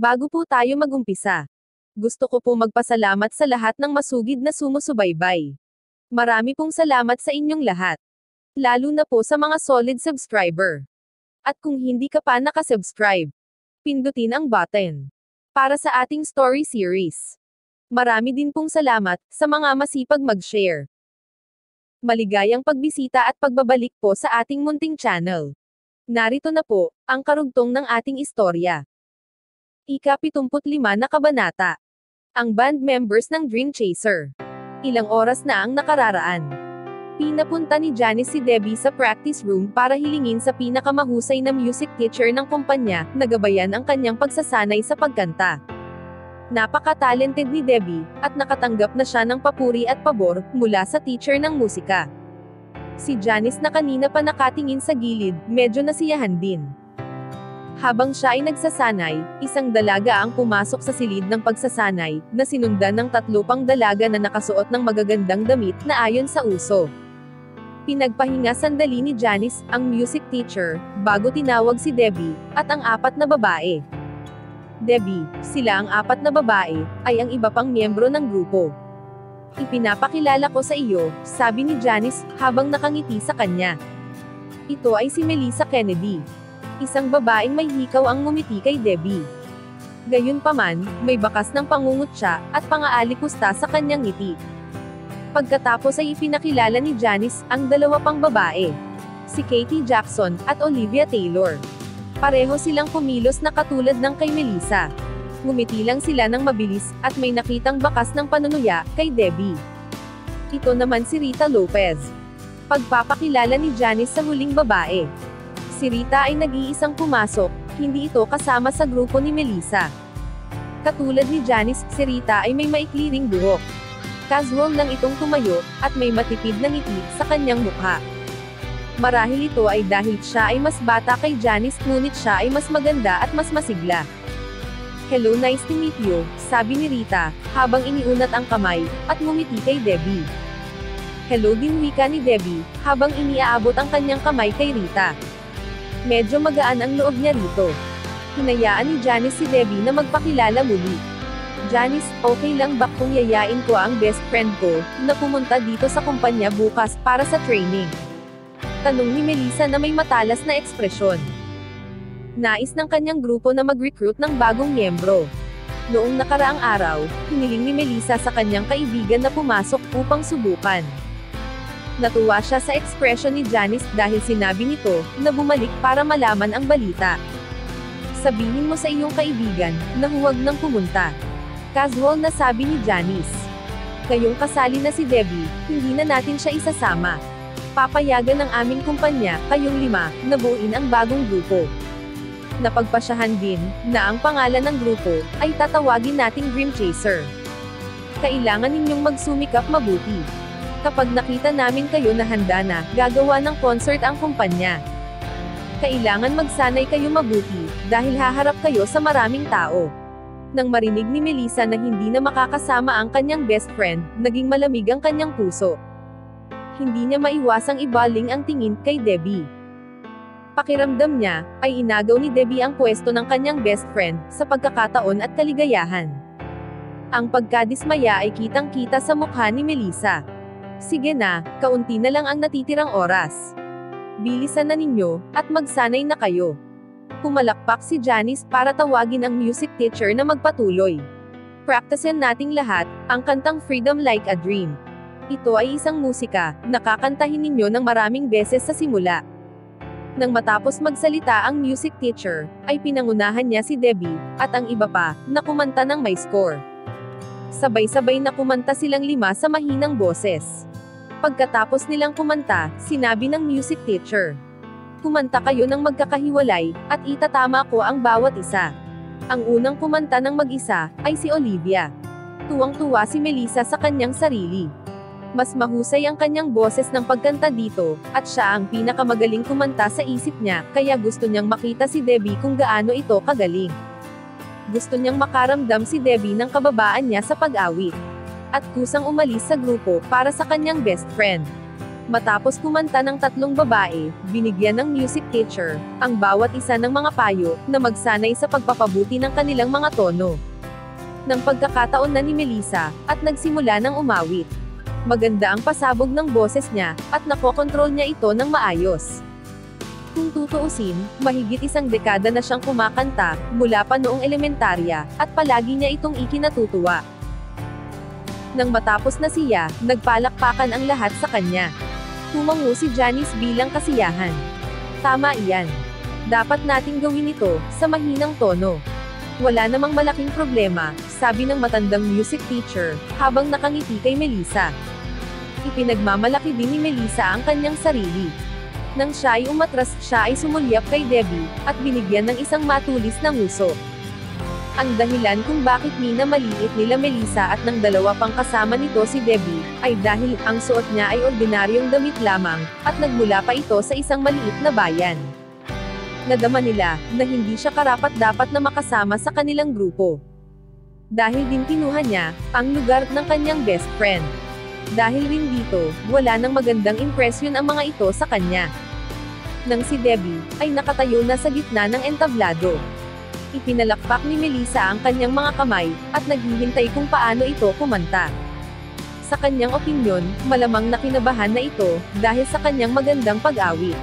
Bago po tayo magumpisa, gusto ko po magpasalamat sa lahat ng masugid na sumusubaybay. Marami pong salamat sa inyong lahat. Lalo na po sa mga solid subscriber. At kung hindi ka pa nakasubscribe, pindutin ang button para sa ating story series. Marami din pong salamat sa mga masipag mag-share. Maligayang pagbisita at pagbabalik po sa ating munting channel. Narito na po ang karugtong ng ating istorya. Ika-75 na kabanata. Ang band members ng Dream Chaser. Ilang oras na ang nakararaan. Pinapunta ni Janice si Debbie sa practice room para hilingin sa pinakamahusay na music teacher ng kumpanya, na gabayan ang kanyang pagsasanay sa pagkanta. Napaka-talented ni Debbie, at nakatanggap na siya ng papuri at pabor, mula sa teacher ng musika. Si Janice na kanina pa nakatingin sa gilid, medyo nasiyahan din. Habang siya ay nagsasanay, isang dalaga ang pumasok sa silid ng pagsasanay, na sinundan ng 3 pang dalaga na nakasuot ng magagandang damit na ayon sa uso. Pinagpahinga sandali ni Janice, ang music teacher, bago tinawag si Debbie, at ang 4 na babae. Debbie, sila ang 4 na babae, ay ang iba pang miyembro ng grupo. Ipinapakilala ko sa iyo, sabi ni Janice, habang nakangiti sa kanya. Ito ay si Melissa Kennedy. Isang babaeng may hikaw ang ngumiti kay Debbie. Gayunpaman, may bakas ng pangungutya, at pang-aalikusta sa kanyang ngiti. Pagkatapos ay ipinakilala ni Janice, ang 2 pang babae. Si Katie Jackson, at Olivia Taylor. Pareho silang kumilos na katulad ng kay Melissa. Ngumiti lang sila ng mabilis, at may nakitang bakas ng panunuya, kay Debbie. Ito naman si Rita Lopez. Pagpapakilala ni Janice sa huling babae. Si Rita ay nag-iisang pumasok, hindi ito kasama sa grupo ni Melissa. Katulad ni Janice, si Rita ay may maikli ring buhok. Casual lang itong tumayo, at may matipid na ngiti sa kanyang mukha. Marahil ito ay dahil siya ay mas bata kay Janice, ngunit siya ay mas maganda at mas masigla. Hello, nice to meet you, sabi ni Rita, habang iniunat ang kamay, at ngumiti kay Debbie. Hello din, wika ni Debbie, habang iniaabot ang kanyang kamay kay Rita. Medyo magaan ang loob niya rito. Hinayaan ni Janice si Debbie na magpakilala muli. Janice, okay lang ba kung yayain ko ang best friend ko, na pumunta dito sa kumpanya bukas, para sa training? Tanong ni Melissa na may matalas na ekspresyon. Nais ng kanyang grupo na mag-recruit ng bagong miyembro. Noong nakaraang araw, hiniling ni Melissa sa kanyang kaibigan na pumasok upang subukan. Natuwa siya sa ekspresyon ni Janice dahil sinabi nito na bumalik para malaman ang balita. Sabihin mo sa iyong kaibigan na huwag nang pumunta. Casual na sabi ni Janice. Ngayong kasali na si Debbie, hindi na natin siya isasama. Papayagan ng aming kumpanya, kayong 5, na buuin ang bagong grupo. Napagpasyahan din, na ang pangalan ng grupo, ay tatawagin nating Dream Chaser. Kailangan ninyong magsumikap mabuti. Kapag nakita namin kayo na handa na, gagawa ng concert ang kumpanya. Kailangan magsanay kayo mabuti, dahil haharap kayo sa maraming tao. Nang marinig ni Melissa na hindi na makakasama ang kanyang best friend, naging malamig ang kanyang puso. Hindi niya maiwasang ibaling ang tingin kay Debbie. Pakiramdam niya, ay inagaw ni Debbie ang pwesto ng kanyang best friend, sa pagkakataon at kaligayahan. Ang pagkadismaya ay kitang-kita sa mukha ni Melissa. Sige na, kaunti na lang ang natitirang oras. Bilisan na ninyo, at magsanay na kayo. Pumalakpak si Janice para tawagin ang music teacher na magpatuloy. Practicean nating lahat, ang kantang Freedom Like a Dream. Ito ay isang musika, nakakantahin ninyo ng maraming beses sa simula. Nang matapos magsalita ang music teacher, ay pinangunahan niya si Debbie, at ang iba pa, na kumanta ng may score. Sabay-sabay na kumanta silang 5 sa mahinang boses. Pagkatapos nilang kumanta, sinabi ng music teacher. Kumanta kayo ng magkakahiwalay, at itatama ko ang bawat isa. Ang unang kumanta ng mag-isa, ay si Olivia. Tuwang-tuwa si Melissa sa kanyang sarili. Mas mahusay ang kanyang boses ng pagkanta dito, at siya ang pinakamagaling kumanta sa isip niya, kaya gusto niyang makita si Debbie kung gaano ito kagaling. Gusto niyang makaramdam si Debbie ng kababaan niya sa pag-awit. At kusang umalis sa grupo para sa kanyang best friend. Matapos kumanta ng tatlong babae, binigyan ng music teacher ang bawat isa ng mga payo na magsanay sa pagpapabuti ng kanilang mga tono. Nang pagkakataon na ni Melissa, at nagsimula ng umawit. Maganda ang pasabog ng boses niya, at nakokontrol niya ito ng maayos. Kung tutuusin, mahigit isang dekada na siyang kumakanta, mula pa noong elementarya, at palagi niya itong ikinatutuwa. Nang matapos na siya, nagpalakpakan ang lahat sa kanya. Tumango si Janice bilang kasiyahan. Tama iyan. Dapat nating gawin ito, sa mahinang tono. Wala namang malaking problema, sabi ng matandang music teacher, habang nakangiti kay Melissa. Ipinagmamalaki din ni Melissa ang kanyang sarili. Nang siya ay umatras, siya ay sumulyap kay Debbie, at binigyan ng isang matulis na nguso. Ang dahilan kung bakit minamaliit nila Melissa at ng dalawa pang kasama nito si Debbie, ay dahil ang suot niya ay ordinaryong damit lamang, at nagmula pa ito sa isang maliit na bayan. Nadama nila, na hindi siya karapat-dapat na makasama sa kanilang grupo. Dahil din kinuha niya, ang lugar ng kanyang best friend. Dahil rin dito, wala nang magandang impresyon ang mga ito sa kanya. Nang si Debbie, ay nakatayo na sa gitna ng entablado. Ipinalakpak ni Melissa ang kanyang mga kamay, at naghihintay kung paano ito kumanta. Sa kanyang opinyon, malamang nakinabahan na ito, dahil sa kanyang magandang pag-awit.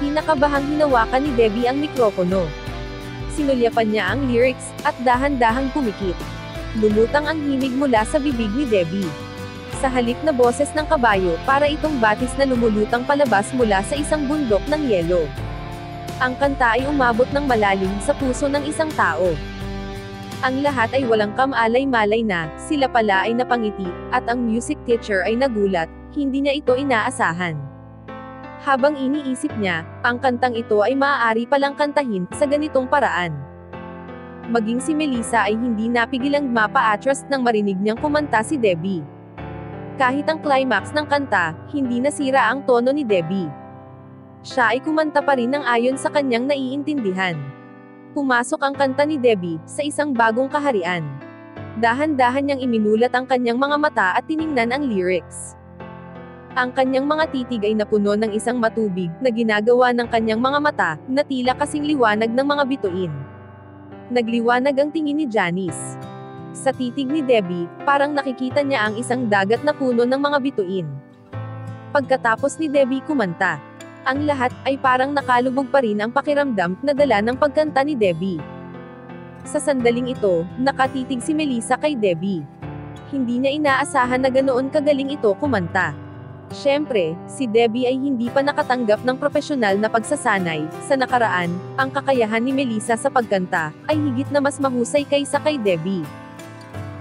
Pinakabahang hinawakan ni Debbie ang mikropono. Sinulyapan niya ang lyrics, at dahan-dahang pumikit. Lumutang ang himig mula sa bibig ni Debbie. Sa halip na boses ng kabayo, para itong batis na lumulutang palabas mula sa isang bundok ng yelo. Ang kanta ay umabot ng malalim sa puso ng isang tao. Ang lahat ay walang kamalay-malay na, sila pala ay napangiti, at ang music teacher ay nagulat, hindi niya ito inaasahan. Habang iniisip niya, ang kantang ito ay maaari palang kantahin sa ganitong paraan. Maging si Melissa ay hindi napigilang mapa-atras nang marinig niyang kumanta si Debbie. Kahit ang climax ng kanta, hindi nasira ang tono ni Debbie. Siya ay kumanta pa rin ng ayon sa kanyang naiintindihan. Pumasok ang kanta ni Debbie sa isang bagong kaharian. Dahan-dahan niyang iminulat ang kanyang mga mata at tiningnan ang lyrics. Ang kanyang mga titig ay napuno ng isang matubig na ginagawa ng kanyang mga mata, na tila kasing liwanag ng mga bituin. Nagliwanag ang tingin ni Janice. Sa titig ni Debbie, parang nakikita niya ang isang dagat na puno ng mga bituin. Pagkatapos ni Debbie kumanta, ang lahat ay parang nakalubog pa rin ang pakiramdam na dala ng pagkanta ni Debbie. Sa sandaling ito, nakatitig si Melissa kay Debbie. Hindi niya inaasahan na ganoon kagaling ito kumanta. Siyempre, si Debbie ay hindi pa nakatanggap ng propesyonal na pagsasanay. Sa nakaraan, ang kakayahan ni Melissa sa pagkanta ay higit na mas mahusay kaysa kay Debbie.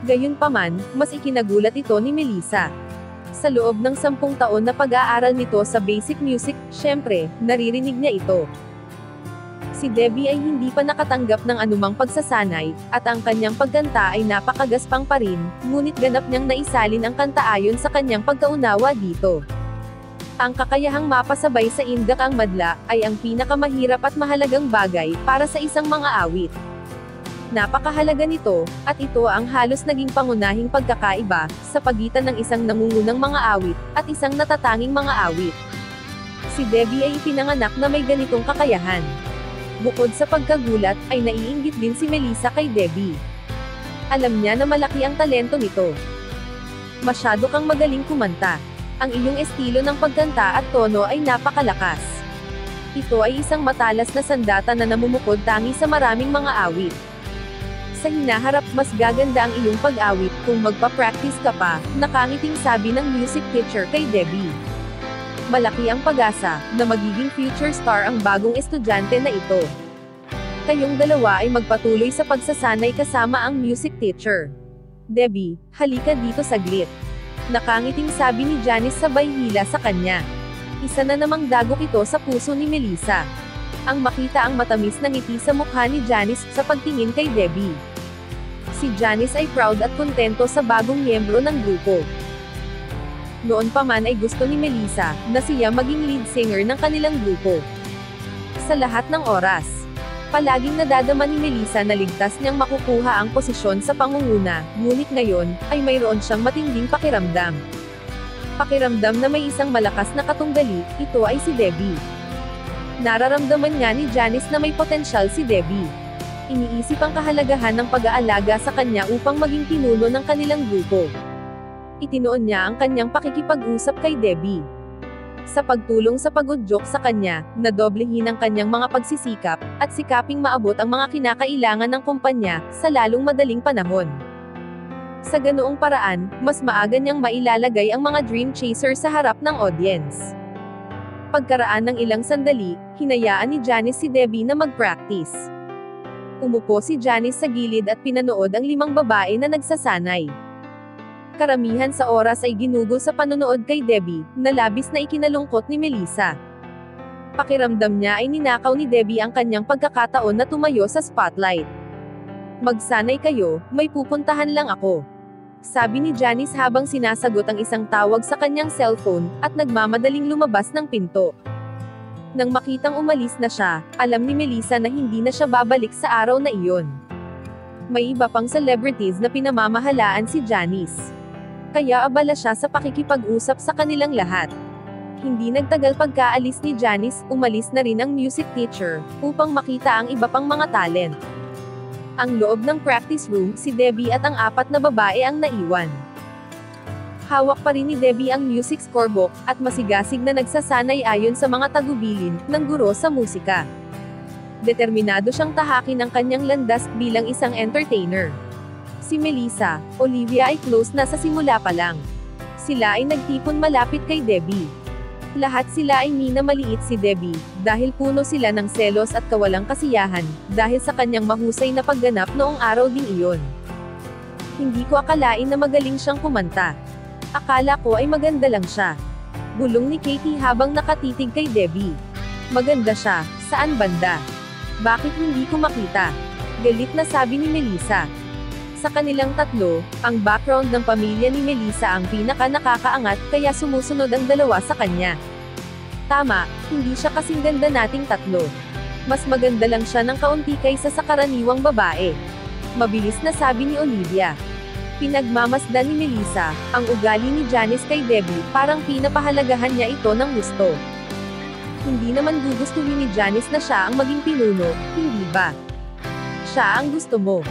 Gayunpaman, mas ikinagulat ito ni Melissa. Sa loob ng 10 taon na pag-aaral nito sa basic music, siyempre, naririnig niya ito. Si Debbie ay hindi pa nakatanggap ng anumang pagsasanay, at ang kanyang pagkanta ay napakagaspang pa rin, ngunit ganap niyang naisalin ang kanta ayon sa kanyang pagkaunawa dito. Ang kakayahang mapasabay sa indak ang madla, ay ang pinakamahirap at mahalagang bagay, para sa isang mga awit. Napakahalaga nito, at ito ang halos naging pangunahing pagkakaiba, sa pagitan ng isang nangungunang mga awit, at isang natatanging mga awit. Si Debbie ay ipinanganak na may ganitong kakayahan. Bukod sa pagkagulat, ay naiinggit din si Melissa kay Debbie. Alam niya na malaki ang talento nito. Masyado kang magaling kumanta. Ang iyong estilo ng pagkanta at tono ay napakalakas. Ito ay isang matalas na sandata na namumukod tangi sa maraming mga awit. Sa hinaharap, mas gaganda ang iyong pag-awit kung magpa-practice ka pa, nakangiting sabi ng music teacher kay Debbie. Malaki ang pag-asa, na magiging future star ang bagong estudyante na ito. Kayong dalawa ay magpatuloy sa pagsasanay kasama ang music teacher. Debbie, halika dito saglit. Nakangiting sabi ni Janice sabay hila sa kanya. Isa na namang dagok ito sa puso ni Melissa. Ang makita ang matamis na ngiti sa mukha ni Janice sa pagtingin kay Debbie. Si Janice ay proud at kontento sa bagong miyembro ng grupo. Noon pa man ay gusto ni Melissa, na siya maging lead singer ng kanilang grupo. Sa lahat ng oras, palaging nadadama ni Melissa na ligtas niyang makukuha ang posisyon sa pangunguna, ngunit ngayon, ay mayroon siyang matinding pakiramdam. Pakiramdam na may isang malakas na katunggali, ito ay si Debbie. Nararamdaman nga ni Janice na may potensyal si Debbie. Iniisip ang kahalagahan ng pag-aalaga sa kanya upang maging pinuno ng kanilang grupo. Itinoon niya ang kanyang pakikipag-usap kay Debbie. Sa pagtulong sa pag-udyok sa kanya, nadoblehin ang kanyang mga pagsisikap, at sikaping maabot ang mga kinakailangan ng kumpanya, sa lalong madaling panahon. Sa ganoong paraan, mas maaga niyang mailalagay ang mga dream chaser sa harap ng audience. Pagkaraan ng ilang sandali, hinayaan ni Janice si Debbie na mag-practice. Umupo si Janice sa gilid at pinanood ang 5 babae na nagsasanay. Karamihan sa oras ay ginugol sa panonood kay Debbie, na labis na ikinalungkot ni Melissa. Pakiramdam niya ay ninakaw ni Debbie ang kanyang pagkakataon na tumayo sa spotlight. "Magsanay kayo, may pupuntahan lang ako," sabi ni Janice habang sinasagot ang isang tawag sa kanyang cellphone, at nagmamadaling lumabas ng pinto. Nang makitang umalis na siya, alam ni Melissa na hindi na siya babalik sa araw na iyon. May iba pang celebrities na pinamamahalaan si Janice. Kaya abala siya sa pakikipag-usap sa kanilang lahat. Hindi nagtagal pagkaalis ni Janice, umalis na rin ang music teacher, upang makita ang iba pang mga talent. Ang loob ng practice room, si Debbie at ang 4 na babae ang naiwan. Hawak pa rin ni Debbie ang music scorebook, at masigasig na nagsasanay ayon sa mga tagubilin ng guro sa musika. Determinado siyang tahakin ang kanyang landas bilang isang entertainer. Si Melissa, Olivia ay close na sa simula pa lang. Sila ay nagtipon malapit kay Debbie. Lahat sila ay minamaliit si Debbie, dahil puno sila ng selos at kawalang kasiyahan, dahil sa kanyang mahusay na pagganap noong araw ding iyon. "Hindi ko akalain na magaling siyang kumanta. Akala ko ay maganda lang siya," bulong ni Katie habang nakatitig kay Debbie. "Maganda siya, saan banda? Bakit hindi ko makita?" Galit na sabi ni Melissa. Sa kanilang tatlo, ang background ng pamilya ni Melissa ang pinaka-nakakaangat, kaya sumusunod ang dalawa sa kanya. "Tama, hindi siya kasing ganda nating tatlo. Mas maganda lang siya ng kaunti kaysa sa karaniwang babae," mabilis na sabi ni Olivia. Pinagmamasdan ni Melissa, ang ugali ni Janice kay Debbie, parang pinapahalagahan niya ito ng gusto. Hindi naman gugustuhin ni Janice na siya ang maging pinuno, hindi ba? "Siya ang gusto mo."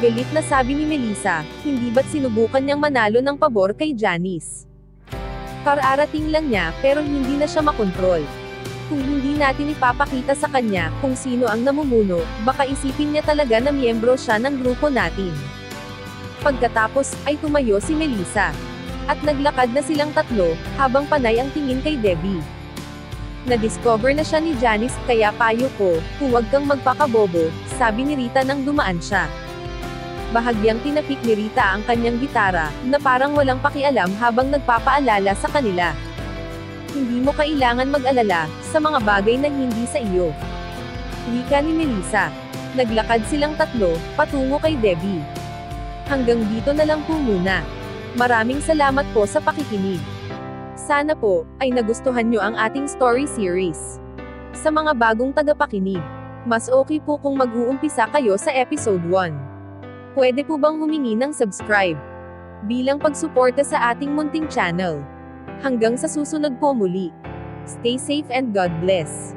Galit na sabi ni Melissa, hindi ba't sinubukan niyang manalo ng pabor kay Janice? Kararating lang niya, pero hindi na siya makontrol. Kung hindi natin ipapakita sa kanya kung sino ang namumuno, baka isipin niya talaga na miyembro siya ng grupo natin. Pagkatapos, ay tumayo si Melissa. At naglakad na silang tatlo, habang panay ang tingin kay Debbie. Na-discover na siya ni Janice, kaya payo ko, huwag kang magpakabobo, sabi ni Rita nang dumaan siya. Bahagyang tinapik ni Rita ang kanyang gitara, na parang walang pakialam habang nagpapaalala sa kanila. "Hindi mo kailangan mag-alala, sa mga bagay na hindi sa iyo," wika ni Melissa. Naglakad silang tatlo, patungo kay Debbie. Hanggang dito na lang po muna. Maraming salamat po sa pakikinig. Sana po, ay nagustuhan nyo ang ating story series. Sa mga bagong tagapakinig, mas okay po kung mag-uumpisa kayo sa episode 1. Pwede po bang humingi ng subscribe bilang pagsuporta sa ating munting channel? Hanggang sa susunod po muli. Stay safe and God bless.